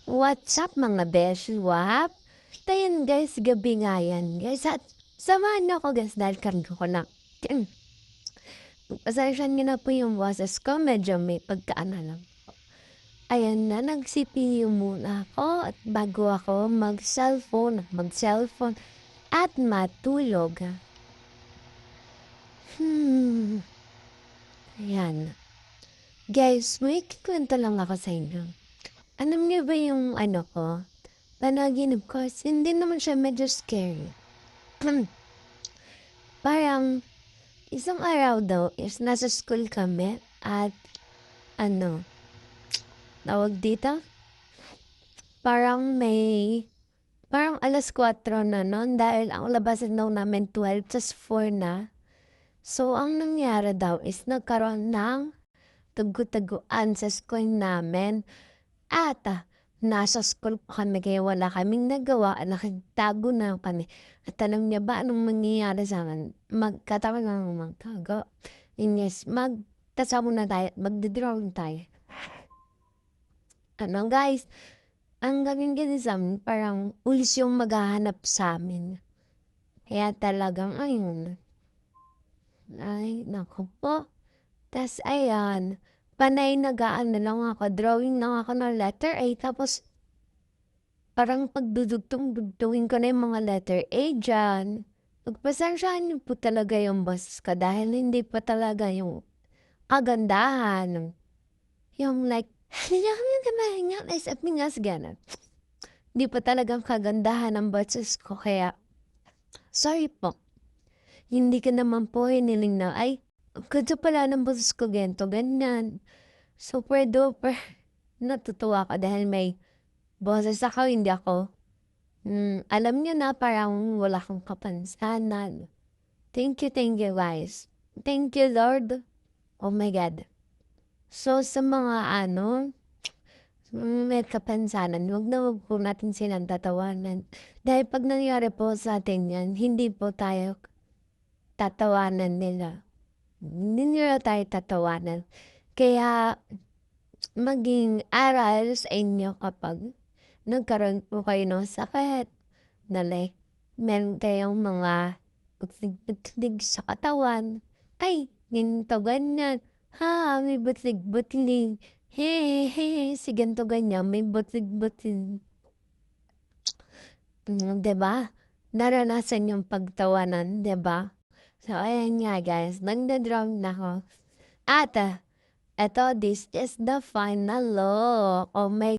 What's up mga beshi, wap? Tayan guys, gabi nga yan guys at samahan niyo ako guys dahil kargo ko na. Pasensyahan niyo na po yung boses ko, medyo may pagkaano lang. Ayan na, nag-CPU muna ako at bago ako mag-cellphone at matulog. Ayan. Guys, may kikwento lang ako sa inyo. Alam niyo ba yung ano ko? Panaginip ko, hindi naman siya medyo scary. Parang, isang araw daw is nasa school kami at tawag dito? Parang alas 4 na nun dahil ang labasan daw namin 12 tas 4 na. So, ang nangyari daw is nagkaroon ng tagu-taguan sa school namin at nasa school pa kami kaya wala kaming nagawa at nakitago na kami. At alam niya ba anong mangyayari sa amin? Magkatawa lang magtago. Yes, magtasamo na tayo, magdodrawing tayo. Guys, ang gawin ganun sa amin, parang ulis yung maghahanap sa amin. Kaya talagang ayun. Ay, naku po. Tas ayan, panay nagaan na lang ako, drawing lang ako ng letter A, tapos parang pagdudugtong-dugtungin ko na yung mga letter A dyan. Pagpasensyahan niyo po talaga yung boses ko dahil hindi pa talaga yung kagandahan. Yung like, gano'n. Hindi pa talagang kagandahan ang boses ko kaya, sorry po. Hindi ka naman po hiniling na, ay, ganda pala ng boses ko ganito, ganyan. Super duper. Natutuwa ka dahil may boses ako, hindi ako. Alam niyo na parang wala kang kapansanan. Thank you guys. Thank you Lord. Oh my God. So sa mga may kapansanan, wag po natin silang tatawanan. Dahil pag nangyari po sa atin yan, hindi po tayo tatawanan nila. Hindi nila tayo tatawanan. Kaya maging aral sa inyo kapag nagkaroon po kayo ng sakit na like, meron kayong mga butlig-butlig sa katawan. Ay, ganito ganyan. Ha, may butlig-butlig. He, si ganito ganyan, may butlig-butlig. Diba? Naranasan yung pagtawanan, diba? So, ayan nga guys, nagda-drum na ako. At, eto, this is the final look. Oh my